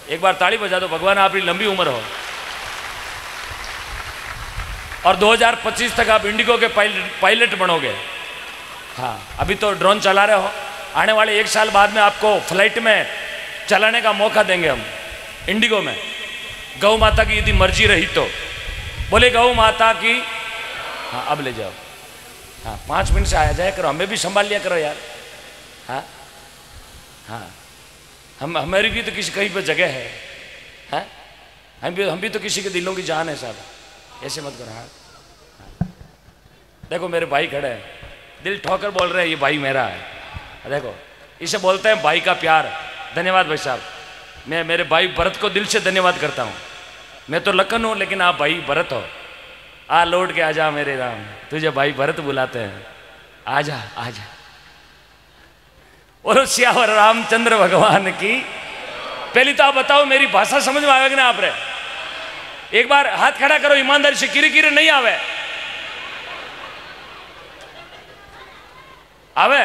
एक बार ताली बजा दो, भगवान आपकी लंबी उम्र हो और 2025 तक आप इंडिगो के पायलट बनोगे। हाँ, अभी तो ड्रोन चला रहे हो, आने वाले 1 साल बाद में आपको फ्लाइट में चलाने का मौका देंगे हम इंडिगो में। गौ माता की यदि मर्जी रही तो बोले गौ माता की। हाँ, अब ले जाओ। हाँ, 5 मिनट से आया जाया करो, हमें भी संभाल लिया करो यार। हाँ हाँ, हमारी भी तो किसी कहीं पर जगह है। हाँ, हम भी तो किसी के दिलों की जान है साहब, ऐसे मत करो। हाँ, देखो मेरे भाई खड़े हैं, दिल ठोकर बोल रहे हैं ये भाई मेरा है। देखो इसे बोलते हैं भाई का प्यार। धन्यवाद भाई साहब, मैं मेरे भाई भरत को दिल से धन्यवाद करता हूँ। मैं तो लखन हूँ लेकिन आप भाई भरत हो। आ लौट के आजा मेरे राम, तुझे भाई भरत बुलाते हैं, आजा आजा। और श्यावर रामचंद्र भगवान की। पहले तो आप बताओ मेरी भाषा समझ में आवेगी ना आप रे? एक बार हाथ खड़ा करो ईमानदारी से, किरी किरी नहीं आवे? आवे?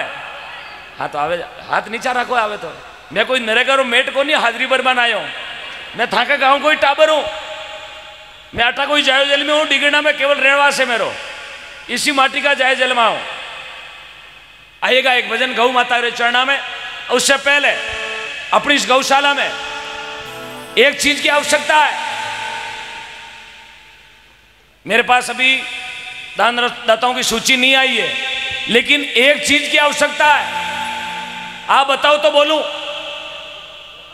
हाँ तो आवे, हाथ नीचा रखो आवे तो। मैं कोई नरेगा मेट को नहीं हाजरी पर बनायो, मैं थाका गाँव कोई टाबर हूँ, मैं आटा कोई जायो जल में हूँ, डिगना में केवल रहवास है मेरो, इसी माटी का जाय जल में हूँ। आएगा एक भजन गौ माता के चरणा में। उससे पहले अपनी इस गौशाला में एक चीज की आवश्यकता है। मेरे पास अभी दान दाताओं की सूची नहीं आई है, लेकिन एक चीज की आवश्यकता है। आप बताओ तो बोलूं?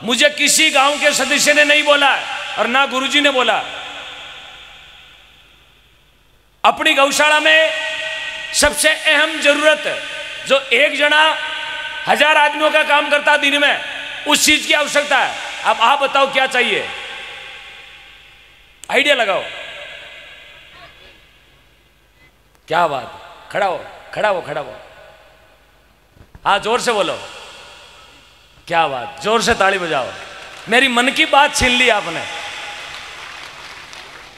मुझे किसी गांव के सदस्य ने नहीं बोला और ना गुरुजी ने बोला। अपनी गौशाला में सबसे अहम जरूरत, जो एक जना 1000 आदमियों का काम करता दिन में, उस चीज की आवश्यकता है। अब आप बताओ क्या चाहिए? आइडिया लगाओ। क्या बात, खड़ा हो खड़ा हो खड़ा हो। हाँ जोर से बोलो। क्या बात, जोर से ताली बजाओ। मेरी मन की बात छीन ली आपने।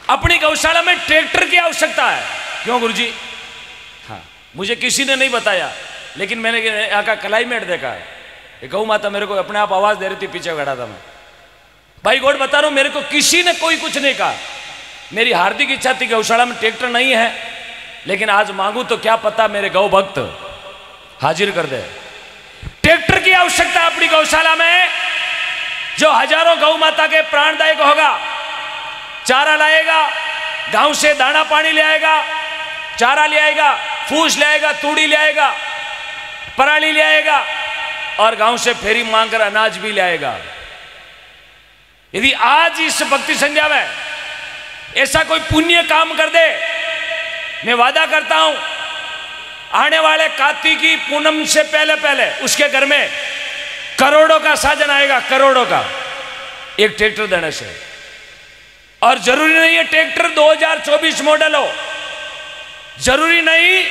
अपनी गौशाला में ट्रैक्टर की आवश्यकता है। क्यों गुरुजी? हाँ, मुझे किसी ने नहीं बताया, लेकिन मैंने यहाँ का क्लाइमेट देखा है। ये गौ माता मेरे को अपने आप आवाज दे रही थी, पीछे खड़ा था मैं। भाई गॉड बता रहा हूं, मेरे को किसी ने कोई कुछ नहीं कहा। मेरी हार्दिक इच्छा थी गौशाला में ट्रैक्टर नहीं है, लेकिन आज मांगू तो क्या पता मेरे गौ भक्त हाजिर कर दे। ट्रैक्टर की आवश्यकता अपनी गौशाला में, जो हजारों गौ माता के प्राणदायक होगा। चारा लाएगा, गांव से दाना पानी ले आएगा, चारा ले आएगा, फूस ले आएगा, तूड़ी ले आएगा, पराली ले आएगा और गांव से फेरी मांगकर अनाज भी ले आएगा। यदि आज इस भक्ति संध्या में ऐसा कोई पुण्य काम कर दे, मैं वादा करता हूं आने वाले कार्तिकी पूनम से पहले पहले उसके घर में करोड़ों का साधन आएगा, करोड़ों का, एक ट्रैक्टर देने से। और जरूरी नहीं है ट्रैक्टर 2024 मॉडल हो, जरूरी नहीं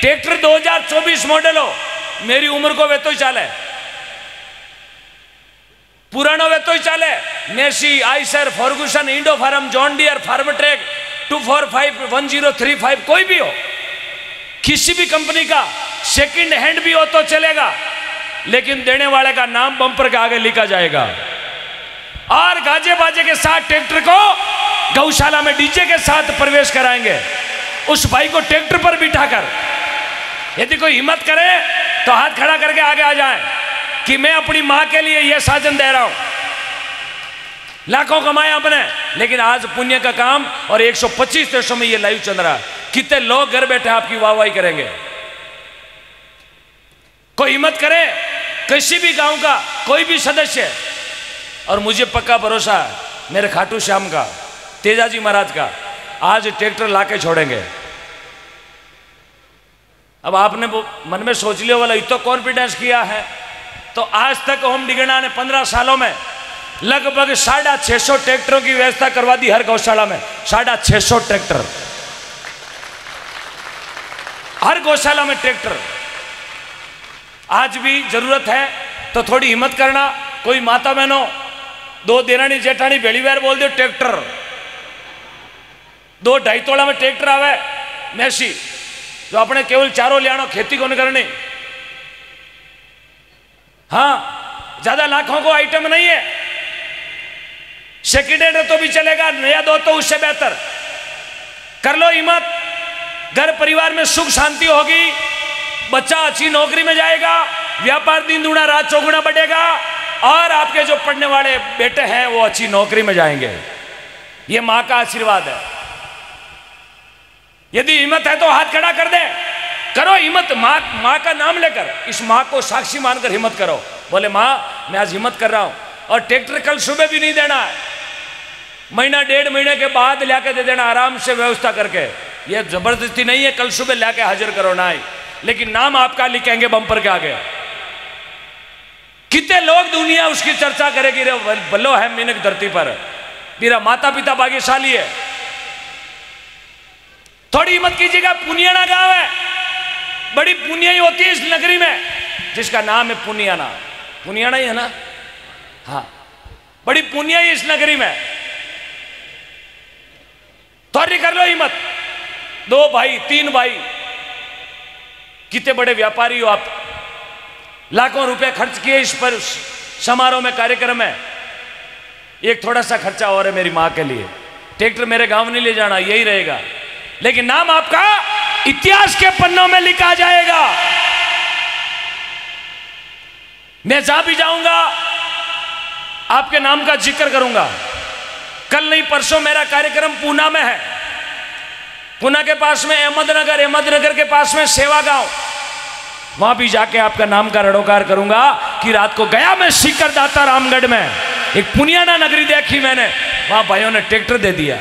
ट्रैक्टर 2024 मॉडल हो। मेरी उम्र को वे तो ही चाले, पुरानो वे तो ही चाले। Massey, Eicher, Ferguson, Indo Farm, John Deere, Farmtrac 245, 1035 कोई भी हो, किसी भी कंपनी का सेकंड हैंड भी हो तो चलेगा, लेकिन देने वाले का नाम बम्पर के आगे लिखा जाएगा। और गाजे बाजे के साथ ट्रैक्टर को गौशाला में डीजे के साथ प्रवेश कराएंगे। उस भाई को ट्रैक्टर पर बिठाकर, यदि कोई हिम्मत करे तो हाथ खड़ा करके आगे आ जाए कि मैं अपनी मां के लिए यह साधन दे रहा हूं। लाखों कमाए आपने, लेकिन आज पुण्य का काम, और 125 देशों में यह लाइव चल रहा है। कितने लोग घर बैठे आपकी वाहवाही करेंगे। कोई हिम्मत करे, किसी भी गांव का कोई भी सदस्य, और मुझे पक्का भरोसा है मेरे खाटू श्याम का, तेजाजी महाराज का, आज ट्रैक्टर लाके छोड़ेंगे। अब आपने मन में सोच लिया वाला इतना कॉन्फिडेंस किया है, तो आज तक होम डिगना ने 15 सालों में लगभग 650 ट्रैक्टरों की व्यवस्था करवा दी हर गौशाला में। 650 ट्रैक्टर, हर गौशाला में ट्रैक्टर। आज भी जरूरत है तो थोड़ी हिम्मत करना। कोई माता बहनों, 2 देरानी जेठानी बेड़ी बैर बोल दो ट्रैक्टर, 2-2.5 तोला में ट्रैक्टर आवे मैसी, जो अपने केवल चारों लियानो, खेती को नहीं करनी। हाँ, ज्यादा लाखों को आइटम नहीं है, सेकेंड हैंड तो भी चलेगा, नया दो तो उससे बेहतर। कर लो हिम्मत, घर परिवार में सुख शांति होगी, बच्चा अच्छी नौकरी में जाएगा, व्यापार दिन दुगना रात चौगुना बढ़ेगा, और आपके जो पढ़ने वाले बेटे हैं वो अच्छी नौकरी में जाएंगे। ये मां का आशीर्वाद है। यदि हिम्मत है तो हाथ खड़ा कर दे, करो हिम्मत, मां का नाम लेकर, इस मां को साक्षी मानकर हिम्मत करो। बोले मां मैं आज हिम्मत कर रहा हूं, और ट्रैक्टर कल सुबह भी नहीं देना है, महीना डेढ़ महीने के बाद लाके दे देना, आराम से व्यवस्था करके। ये जबरदस्ती नहीं है कल सुबह लाके हाजिर करो ना ही, लेकिन नाम आपका लिखेंगे बम्पर के आगे। कितने लोग दुनिया उसकी चर्चा करेगी, रे बल्लो है मीनक धरती पर, मेरा माता पिता भाग्यशाली है। थोड़ी हिम्मत कीजिएगा, पुनियाना गांव है, बड़ी पुनियाई होती है इस नगरी में, जिसका नाम है पुनियाना। पुनियाना ही है ना, हाँ, बड़ी पुनियाई इस नगरी में। थोड़ी कर लो हिम्मत, 2 भाई 3 भाई, कितने बड़े व्यापारी हो आप, लाखों रुपए खर्च किए इस पर समारोह में, कार्यक्रम में। एक थोड़ा सा खर्चा और है मेरी मां के लिए, ट्रैक्टर मेरे गांव नहीं ले जाना, यही रहेगा, लेकिन नाम आपका इतिहास के पन्नों में लिखा जाएगा। मैं जहां भी जाऊंगा आपके नाम का जिक्र करूंगा। कल नहीं परसों मेरा कार्यक्रम पूना में है, पूना के पास में अहमदनगर, अहमदनगर के पास में सेवा गांव, वहां भी जाके आपका नाम का रणोकार करूंगा कि रात को गया मैं सीकर दाता रामगढ़ में, एक पुनियाना नगरी देखी मैंने, वहां भाइयों ने ट्रैक्टर दे दिया,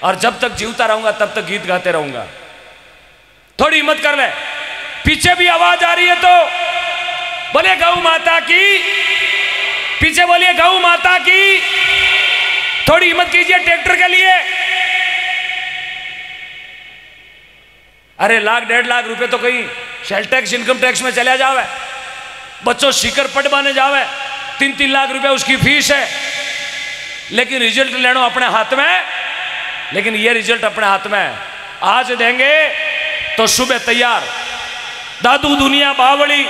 और जब तक जीवता रहूंगा तब तक गीत गाते रहूंगा। थोड़ी हिम्मत कर ले, पीछे भी आवाज आ रही है तो बोले गौ माता की, पीछे बोलिए गौ माता की। थोड़ी हिम्मत कीजिए ट्रैक्टर के लिए। अरे लाख 1.5 लाख रुपए तो कहीं सेल टैक्स इनकम टैक्स में चला जावे, बच्चों सीकर पढ़वाने जावे, 3-3 लाख रुपए उसकी फीस है, लेकिन रिजल्ट लेना अपने हाथ में। लेकिन ये रिजल्ट अपने हाथ में है, आज देंगे तो सुबह तैयार। दादू दुनिया बावड़ी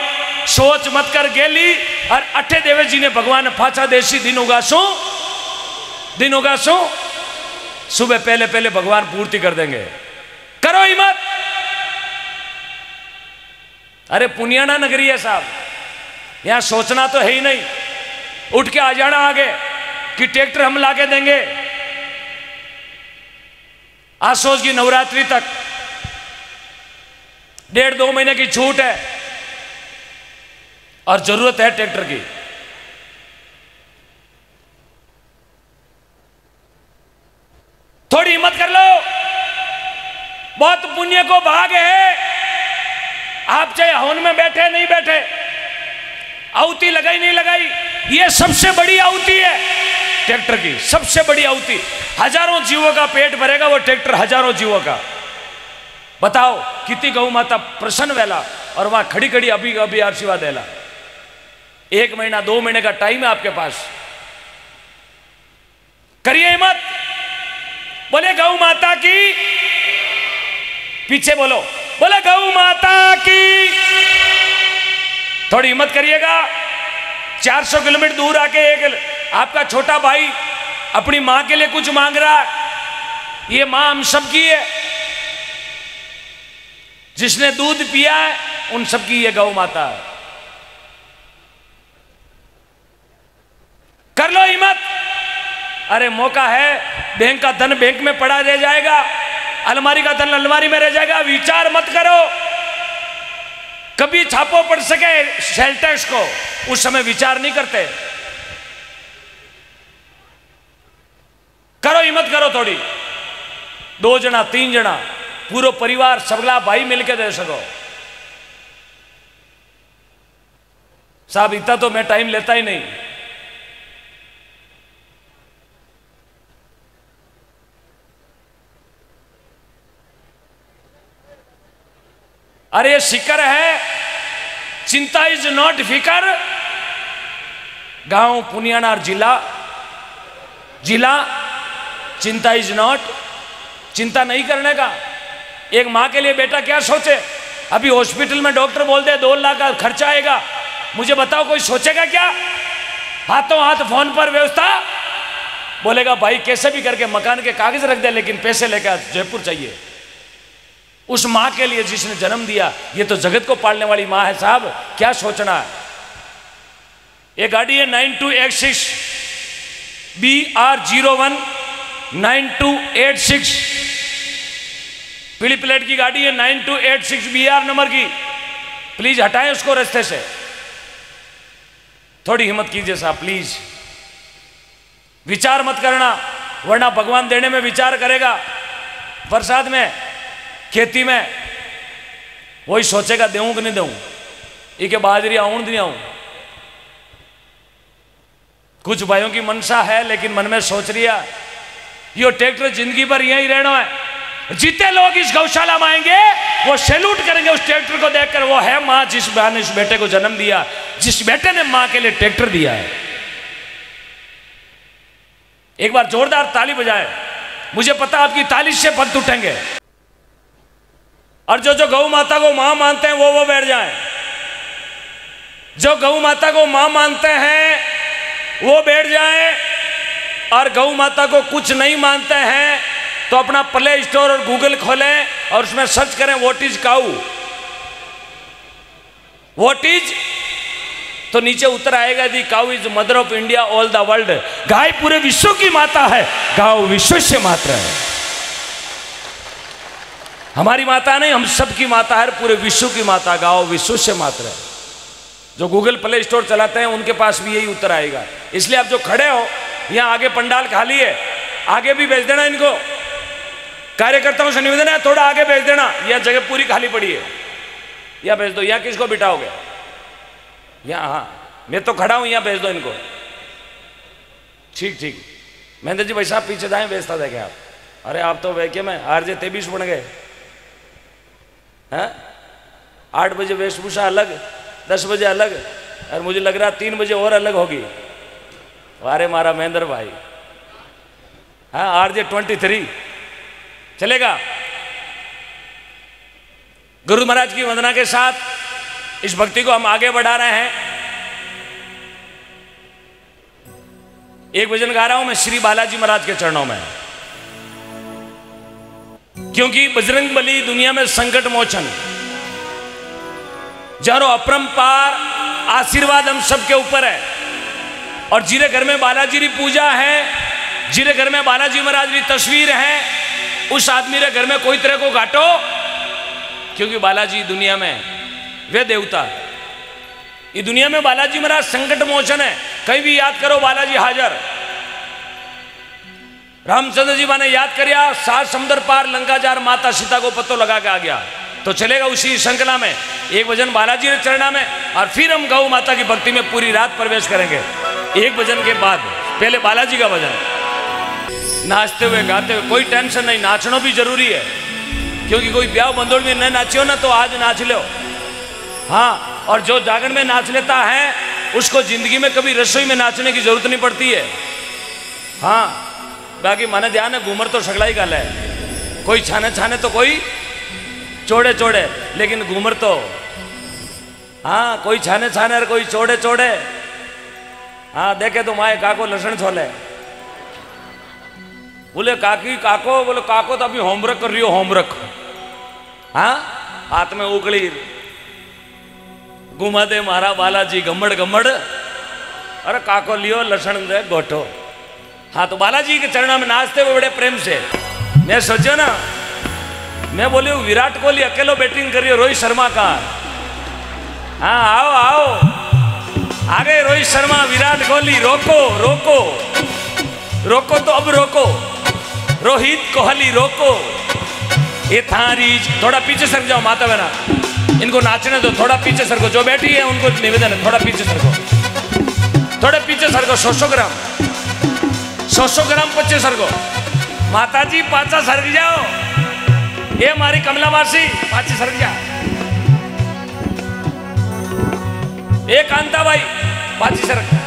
सोच मत कर गेली, और अठे देवे जी ने भगवान फाचा देसी दिन होगा सो सुबह पहले पहले भगवान पूर्ति कर देंगे। करो हिम्मत। अरे पुनियाना नगरी है साहब, यहां सोचना तो है ही नहीं, उठ के आ जाना आगे कि ट्रैक्टर हम लाके देंगे। आसोज की नवरात्रि तक 1.5-2 महीने की छूट है, और जरूरत है ट्रैक्टर की। थोड़ी हिम्मत कर लो, बहुत पुण्य को भाग है। आप चाहे हवन में बैठे नहीं बैठे, आहुति लगाई नहीं लगाई, ये सबसे बड़ी आहुति है ट्रैक्टर की, सबसे बड़ी आहुति। हजारों जीवों का पेट भरेगा वो ट्रैक्टर, हजारों जीवों का। बताओ कितनी गौ माता प्रसन्न वेला, और वहां खड़ी खड़ी अभी अभी आशीर्वाद देला। 1 महीना 2 महीने का टाइम है आपके पास, करिए हिम्मत। बोले गौ माता की, पीछे बोलो, बोले गौ माता की। थोड़ी हिम्मत करिएगा। 400 किलोमीटर दूर आके एक आपका छोटा भाई अपनी मां के लिए कुछ मांग रहा है, ये मां हम सबकी है, जिसने दूध पिया है उन सबकी ये गौ माता है। कर लो हिम्मत। अरे मौका है, बैंक का धन बैंक में पड़ा रह जाएगा, अलमारी का धन अलमारी में रह जाएगा। विचार मत करो, कभी छापो पड़ सके सेल टैक्स को, उस समय विचार नहीं करते। करो हिम्मत, करो थोड़ी। 2 जना 3 जना पूरा परिवार सबला भाई मिलकर दे सको। साहब इतना तो मैं टाइम लेता ही नहीं। अरे ये शिकर है, चिंता इज नॉट फिकर। गांव पुनियाना और जिला चिंता इज नॉट, चिंता नहीं करने का। एक मां के लिए बेटा क्या सोचे, अभी हॉस्पिटल में डॉक्टर बोलते हैं 2 लाख का खर्चा आएगा, मुझे बताओ कोई सोचेगा क्या? हाथों हाथ फोन पर व्यवस्था, बोलेगा भाई कैसे भी करके मकान के कागज रख दे, लेकिन पैसे लेकर जयपुर चाहिए। उस माँ के लिए जिसने जन्म दिया। ये तो जगत को पालने वाली माँ है साहब, क्या सोचना है। ये गाड़ी है 9286 BR01 9286, पीली प्लेट की गाड़ी है, 9286 BR नंबर की। प्लीज हटाएं उसको रास्ते से, थोड़ी हिम्मत कीजिए साहब प्लीज। विचार मत करना, वरना भगवान देने में विचार करेगा, प्रसाद में, खेती में वही सोचेगा देऊं कि नहीं दूं, ये के बाजरी आऊं नहीं आऊं। कुछ भाइयों की मनसा है लेकिन मन में सोच रिया यो ट्रैक्टर जिंदगी भर यहीं रहना है। जितने लोग इस गौशाला में आएंगे वो सैल्यूट करेंगे उस ट्रैक्टर को देखकर, वो है मां जिस मां ने इस बेटे को जन्म दिया, जिस बेटे ने मां के लिए ट्रैक्टर दिया है। एक बार जोरदार ताली बजाए, मुझे पता आपकी ताली से पंथ उठेंगे। और जो गौ माता को मां मानते हैं वो बैठ जाएं। जो गौ माता को मां मानते हैं वो बैठ जाएं, और गौ माता को कुछ नहीं मानते हैं तो अपना प्ले स्टोर और गूगल खोलें और उसमें सर्च करें what is cow, what is, तो नीचे उतर आएगा the cow is mother of India all the world. गाय पूरे विश्व की माता है, गाय विश्व से मात्र है। हमारी माता नहीं, हम सबकी माता है, पूरे विश्व की माता, गाय विश्व से मात्र है। जो गूगल प्ले स्टोर चलाते हैं उनके पास भी यही उत्तर आएगा। इसलिए आप जो खड़े हो यहाँ आगे पंडाल खाली है, आगे भी भेज देना इनको, कार्यकर्ताओं से निवेदन है थोड़ा आगे भेज देना, यह जगह पूरी खाली पड़ी है, या भेज दो। यहाँ किसको बिठाओगे? यहाँ, हाँ मैं तो खड़ा हूँ, यहाँ भेज दो इनको। ठीक ठीक, महेंद्र जी भाई साहब पीछे जाए, भेजता देखे आप। अरे आप तो वैक्यूम में RJ 23 बन गए हैं। 8 बजे वेशभूषा अलग, 10 बजे अलग, और मुझे लग रहा 3 बजे और अलग होगी। अरे मारा महेंद्र भाई, हाँ RJ 23 चलेगा। गुरु महाराज की वंदना के साथ इस भक्ति को हम आगे बढ़ा रहे हैं। एक भजन गा रहा हूं मैं श्री बालाजी महाराज के चरणों में, क्योंकि बजरंग बली दुनिया में संकट मोचन, जारो अपरंपार आशीर्वाद हम सबके ऊपर है। और जिरे घर में बालाजी की पूजा है, जिरे घर में बालाजी महाराज की तस्वीर है, उस आदमी रे घर में कोई तरह को घाटो, क्योंकि बालाजी दुनिया में वे देवता, ये दुनिया में बालाजी महाराज संकट मोचन है। कहीं भी याद करो बालाजी हाजर। रामचंद्र जी माने याद करिया, 7 समुद्र पार लंका जार, माता सीता को पत्तो लगा के आ गया। तो चलेगा उसी श्रृंखला में एक भजन बालाजी के चरणा में, और फिर हम गौ माता की भक्ति में पूरी रात प्रवेश करेंगे। एक भजन के बाद पहले बालाजी का भजन, नाचते हुए गाते हुए, कोई टेंशन नहीं, नाचना भी जरूरी है, क्योंकि कोई ब्याह बंदोड़ में न नाचियो ना तो आज नाच लो। हाँ, और जो जागरण में नाच लेता है उसको जिंदगी में कभी रसोई में नाचने की जरूरत नहीं पड़ती है। हाँ, बाकी माने ध्यान है, घूमर तो सगलाई गल है, कोई छाने छाने तो कोई चोड़े चोड़े, लेकिन घूमर तो, हाँ कोई छाने छाने और कोई चोड़े चोड़े। हाँ देखे तो माए काको लसण छोले, बोले काकी काको, बोले काको तो अभी होमवर्क कर रही हो, होमवर्क। हाँ, हाथ में उकली, घुमा दे मारा बालाजी गम्मड़ गम्मड़, अरे काको लियो लसण दे गोठो। हाँ, तो बालाजी के चरणों में नाचते हुए बड़े प्रेम से। मैं सोचो ना, मैं बोली विराट कोहली अकेलो बैटिंग कर रही हो, रोहित शर्मा का। हाँ आओ आओ, आ गए रोहित शर्मा, विराट कोहली, रोको रोको रोको, तो अब रोको, रोहित कोहली रोको। ये थारी, थोड़ा पीछे सर जाओ माता बहना, इनको नाचने दो, थोड़ा पीछे सर को, जो बैठी है उनको निवेदन है, थोड़ा पीछे सर को, थोड़े पीछे सर को, 100 ग्राम 100 ग्राम पीछे सर को। माता जी पाचा सरक जाओ, ये हमारी कमला मासी पाची सरक जा, एक कांता भाई पाची सरक।